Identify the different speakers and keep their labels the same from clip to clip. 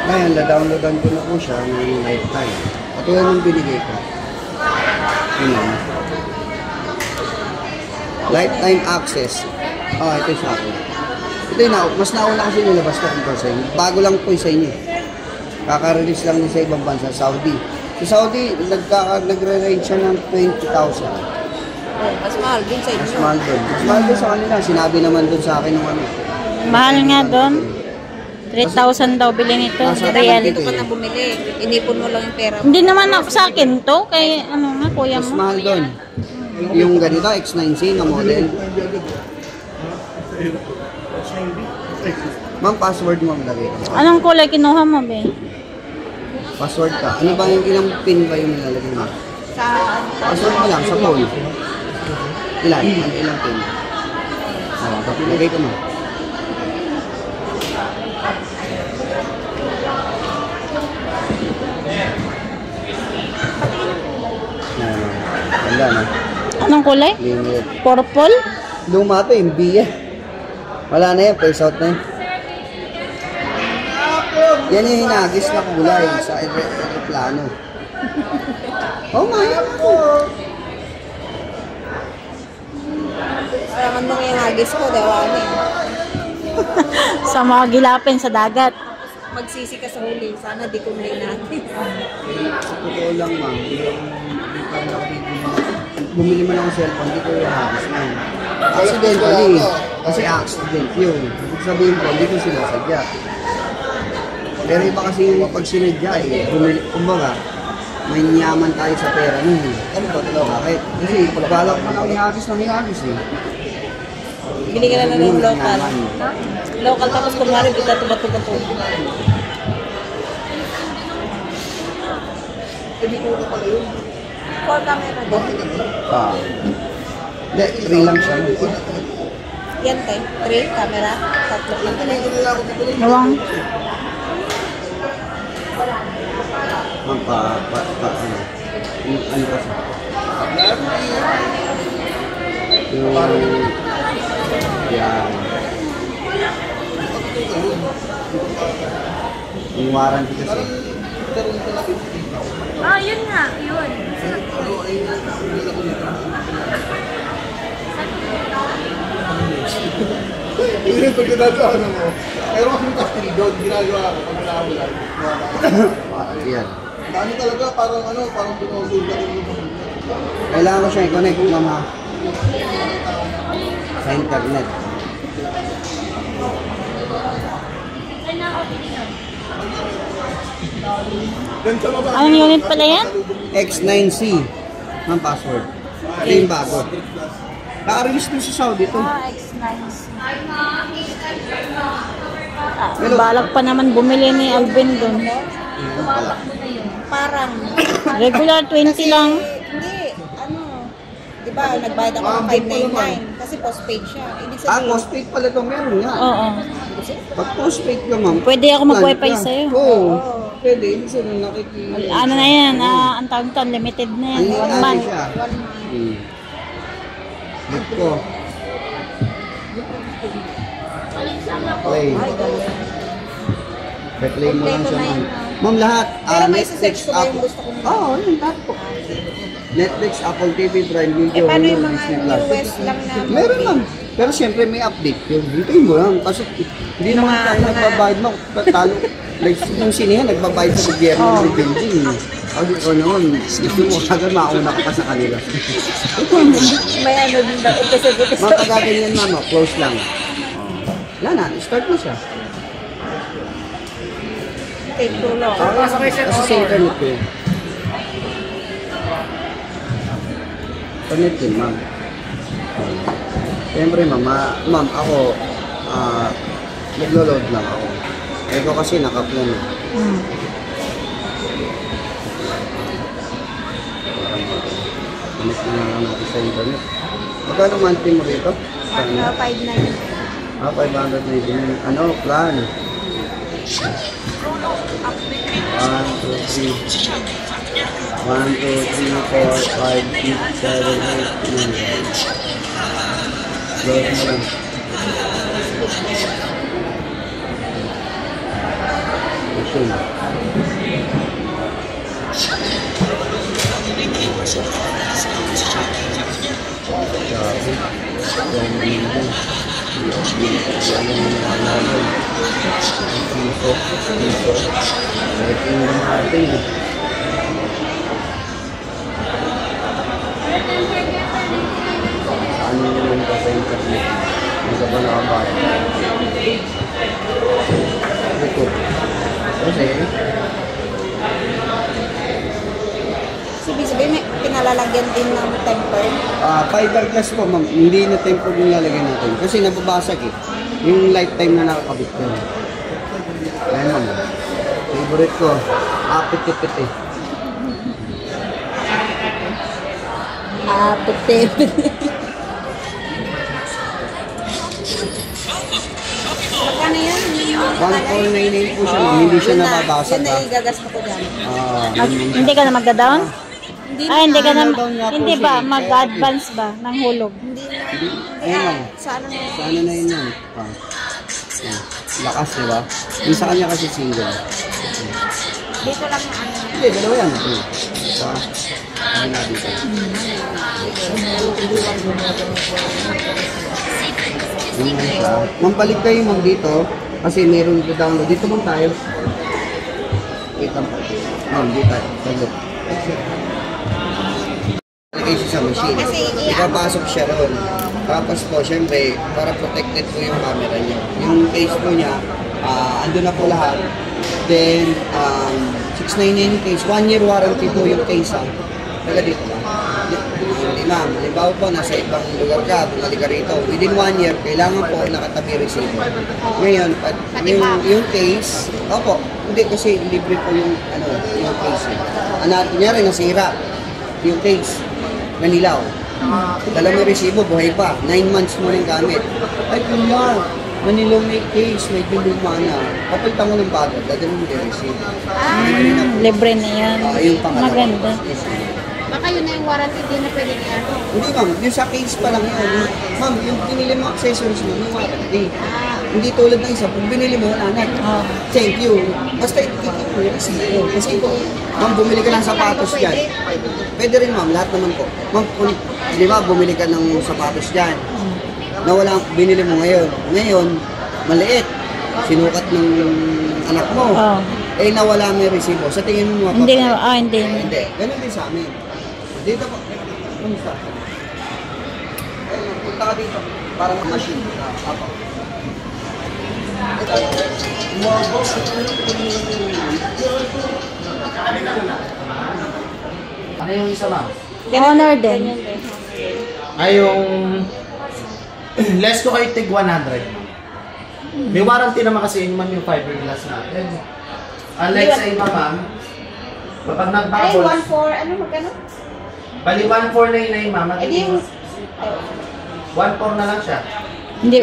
Speaker 1: Ngayon, na-downloadan ko na po siya ng lifetime. At yun yung binigay ko. Yun lang. Lifetime access. Ito sa akin. Ito yung mas nauna kasi nilabas ko kung sa inyo. Bago lang po sa inyo. Kaka-release lang din sa ibang bansa, Saudi. Sa Saudi, nagre-range siya ng 20,000.
Speaker 2: Mas mahal din sa inyo.
Speaker 1: Mas mahal doon. Mas mahal doon sa kanila. Sinabi naman doon sa akin ng ano.
Speaker 3: Mahal nga doon. 3,000 daw bilhin ito.
Speaker 2: Real. Dito ka na bumili. Inipon mo lang yung pera mo.
Speaker 3: Hindi naman ako sa akin to. Kay ano nga, kuya
Speaker 1: Mas
Speaker 3: mo.
Speaker 1: mahal doon. Yung ganito, X9C na model. Ma'am, password mo ang lagay.
Speaker 3: Anong kulay kinuha mo, be?
Speaker 1: Password ka. Ano ba yung ilang pin ba yung nilalagay mo?
Speaker 2: Sa
Speaker 1: Password mo lang sa phone. Ilan? Ilang pin? Lagay ko mo. Ganda na.
Speaker 3: Anong kulay?
Speaker 1: Limit.
Speaker 3: Purple?
Speaker 1: Luma ito yung B eh. Wala na yan, face out na yan. Yan yung hinagis na kulay sa aeroplano. Oh my God!
Speaker 2: parang anong yung hagis ko, dawani.
Speaker 3: Sa mga gilapin sa dagat.
Speaker 2: Magsisi ka sa huli. Sana di ko na hinagis.
Speaker 1: Totoo lang, ma'am. Bumili mo lang ang cellphone, di ko yung hagis na. Accidentally. Kasi accident yun. Ibig sabihin ko, hindi ko sinasadya. Pero iba kasi yung pag sinadya bumili, kumbaga, may niyaman tayo sa pera nun eh. Ano ba ito? Bakit? Kasi pagbalak mo lang ihagis eh.
Speaker 2: Bili ka na ng local. Local tapos kung nga rin, kita tubat-tubat. For camera din.
Speaker 1: Hindi, 3 lang siya.
Speaker 2: Yan tayo. 3 camera. 3 lang pala.
Speaker 3: Nawang.
Speaker 1: Ano kasi? Yan. Yung warranty kasi.
Speaker 3: Yun nga, yun.
Speaker 4: Hindi ito ginagawa na mo. Pero akong kastil doon, ginagawa ko pag nakabulan.
Speaker 1: Yan.
Speaker 4: Dami talaga, parang pinausul ka rin yung
Speaker 1: Kailangan ko siya i-connect, mama. Sa internet.
Speaker 3: Anong unit pala yan?
Speaker 1: X9C. Ang password. Ito yung bago. Naka-release din sa Saudi ito.
Speaker 3: X9C. Balak pa naman bumili ni Alvin doon.
Speaker 2: Parang.
Speaker 3: Regular 20 lang.
Speaker 2: Hindi. Di ba, nagbayad ako ng 599 kasi postpaid siya. Ibig sabihin,
Speaker 1: Postpaid pala ito. Meron nga.
Speaker 3: Oo.
Speaker 1: Pag postpaid ka, ma'am.
Speaker 3: Pwede ako mag-wifi sa'yo.
Speaker 1: Oo. Pwede. Ibig sabihin
Speaker 3: Ano na yan? Ang tawag ito, unlimited na yan. 1 month.
Speaker 1: siya. Hit ko. Play. Replay mo lang siya, ma'am. Ma'am, lahat.
Speaker 2: Pero may search ko ba yung gusto kong
Speaker 1: yun, lahat po. Netflix, Apple TV, Prime Video,
Speaker 2: paano yung
Speaker 1: Hulu,
Speaker 2: mga
Speaker 1: Disney Plus.
Speaker 2: US lang na
Speaker 1: Meron lang. Pero siyempre may update yun. Hintayin mo lang. Kasi hindi naman tayo nagbabayad mo. Talo. Like yung sinihan, nagbabayad sa gobyerno ng Beijing. O noon, gusto mo agad mauna ka pa sa kanila.
Speaker 2: may ano din ba? Episode.
Speaker 1: Mga kagaganyan, mama, close lang. Wala na, start mo siya.
Speaker 2: Take too long.
Speaker 1: Kasi sa internet ko yun. Internet din, ma'am. Siyempre, ma'am, ako, naglo-load lang ako. Eko kasi naka-clone. Connect na lang natin sa internet. Magkano monthly mo rito?
Speaker 2: 599.
Speaker 1: 590. Ano, plan? 1, 2, 3. 1, 2, 3, 4, 5, 6, 7, 8, 9. Close mo lang. ito. Saan nyo naman ka sa internet? Hindi ka ba nakabayad? Ito. Kasi,
Speaker 2: Sabi-sabi, may pinalalagyan din ng temper.
Speaker 1: fiber glass po, ma'am. Hindi na tempo yung lalagyan natin. Kasi nababasag eh. Yung lifetime na nakakabit ko. Ayan, ma'am. Favorite ko. Apit-tipit eh.
Speaker 2: Puti. Magkano yan?
Speaker 1: 1499 po siya, ma'am. Hindi siya nababasag.
Speaker 2: Yun na igagas ko dyan.
Speaker 3: Hindi ka na magda-down? Ay, hindi ka na,
Speaker 1: Down nga po
Speaker 3: hindi
Speaker 1: siya
Speaker 3: ba?
Speaker 1: eh.
Speaker 3: Mag-advance ba ng hulog?
Speaker 2: Hindi na.
Speaker 1: Ayan, ma'am.
Speaker 2: Sa ano na yun?
Speaker 1: Sa ano na yun yan? Lakas, di ba? Yung sa kanya kasi single.
Speaker 2: Dito lang yung ano.
Speaker 1: Hindi, dalawa yan. Sa, ano na dito. Yun nga siya. Ma'am, balik kayo ma'am dito. Kasi meron dito download. Dito ma'am tayo. Wait lang po. Ma'am, dito tayo. Sagot. Lagay siya sa machine. Ipapasok siya ron. Tapos po, syempre, para protected po yung camera niya. Yung case po niya, andun na po lahat. Then, 699 case. 1 year warranty po yung case. Taga dito lang. Hindi ma'am, halimbawa po, nasa ibang lugar ka, bumalik ka rito. Within 1 year, kailangan po nakatabi receiver. Ngayon, yung case, opo, hindi kasi libre po yung, yung case. Kunyari, nasira yung case, nanilaw. Dala mo yung resibo, buhay pa. 9 months mo rin gamit. Ay, kunyar, nanilaw may case, may luma na. Kapalitan mo ng bago, dadala mo yung resibo.
Speaker 3: Libre na yan.
Speaker 1: Yung pangalawa.
Speaker 3: Maganda.
Speaker 2: Baka yun na yung warranty din na pwede niya.
Speaker 1: Hindi ma'am, yung sa case pa lang yun. Ma'am, yung binili mo accessories mo, yung warranty. Hindi tulad ng isa, kung binili mo, wala na. Thank you. Basta ikikip mo yung resibo. Kasi kung, ma'am, bumili ka ng sapatos dyan. Pwede rin ma'am, lahat naman po. Ma'am, kung, di ba, bumili ka ng sapatos dyan. Na wala, binili mo ngayon. Ngayon, maliit. Sinukat ng anak mo. Eh, nawala mo yung resibo. Sa tingin mo,
Speaker 3: Hindi na, hindi.
Speaker 1: Hindi. Ganun din sa amin. Dito po. Kamusta? Punta ka dito. Parang machine. Apo.
Speaker 5: Ano yung isa ma'am?
Speaker 3: Honor din.
Speaker 5: Ay yung less ko kayo tig 100. May warranty naman kasi yun ma'am yung fiberglass natin. Unlike sa iba ma'am, kapag
Speaker 2: Ay,
Speaker 5: nag-bubble,
Speaker 2: 1.4, ano magkano?
Speaker 5: bali 1499 ma'am,
Speaker 2: Eh di yung,
Speaker 5: 14 na lang siya.
Speaker 3: Hindi.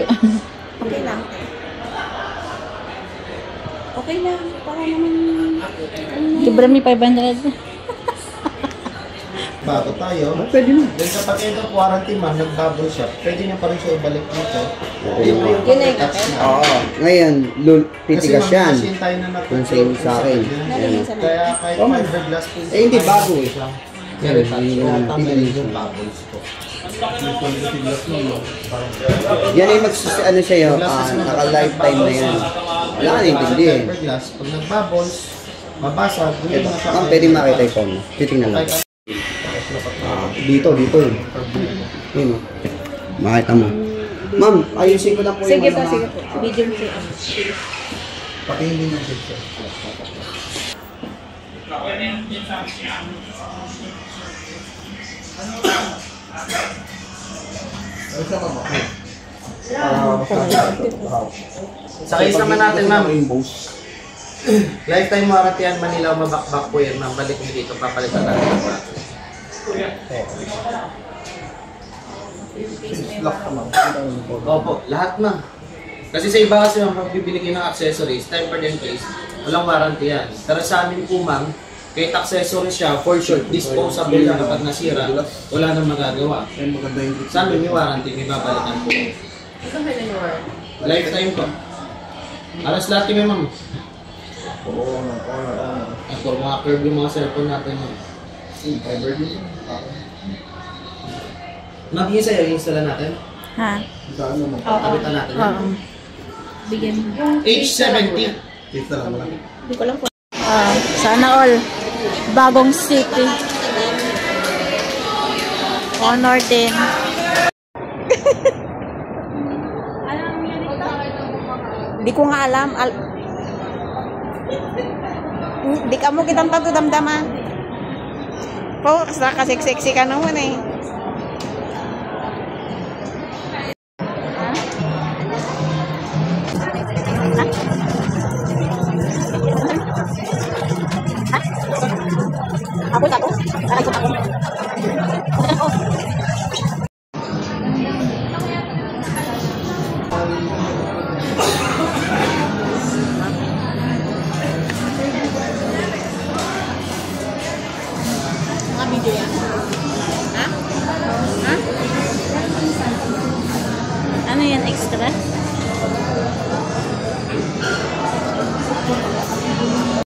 Speaker 2: okay lang. Okay lang, para naman,
Speaker 3: Libre may 500.
Speaker 5: Bago tayo.
Speaker 1: Pwede na.
Speaker 5: Then kapag end of warranty ma'am, nag-bubble siya, pwede niya pa rin siya ibalik dito.
Speaker 1: Yun
Speaker 2: na yung
Speaker 5: touch na.
Speaker 1: Oo. Ngayon, titigas yan.
Speaker 5: Kasi ma'am, tayo na
Speaker 1: Yung same sa akin.
Speaker 2: nalinisan na.
Speaker 5: Kaya kahit fiberglass po.
Speaker 1: Eh, hindi, bago eh.
Speaker 5: Pero
Speaker 1: Hindi na
Speaker 5: tanggalin
Speaker 1: natin.
Speaker 5: yung bubbles ko.
Speaker 1: Yan ay ano sa'yo, naka-lifetime na yan. Wala ka naintindi eh.
Speaker 5: Fiberglass, pag nag-bubbles, mabasag, hindi na siya.
Speaker 1: Ma'am, pwede makita yung phone mo. Titingnan lang. Dito. Yun o. Makita mo. Ma'am, ayusin ko lang po yung
Speaker 2: Sige po,
Speaker 1: ano,
Speaker 2: sige po. Video mo siya.
Speaker 5: Pati hindi na siya. Sa case naman natin, ma'am, lifetime warranty yan, Manila, mabakbak po yan, ma'am. Balik mo dito, papalitan natin ang warranty. Opo, lahat na. Kasi sa iba kasi, ma'am, pag bibili kayo ng accessories, tempered and case, walang warranty yan. Pero sa amin po, ma'am, kahit accessories siya, for sure, disposable na kapag nasira, wala nang magagawa. Sa amin may warranty, may babalikan po. Lifetime po. Alas lahat kami, ma'am.
Speaker 4: Oo.
Speaker 5: For mga curve yung mga cellphone natin.
Speaker 4: Fiber din.
Speaker 5: Magiging sa'yo, i-install natin.
Speaker 3: Ha?
Speaker 4: Saan naman?
Speaker 2: Oo.
Speaker 5: Kapitan natin.
Speaker 3: Oo.
Speaker 2: Bigyan mo.
Speaker 5: H70.
Speaker 4: Kita lang mo lang.
Speaker 2: Hindi ko lang po.
Speaker 3: Sana all. Bagong city. Honor din.
Speaker 2: Hindi ko nga alam. Hindi ka mo kitang tato damdama. Po, kasi sexy ka naman eh. Ako. Mga video yan. Ha? Ha?
Speaker 3: Ano yan extra?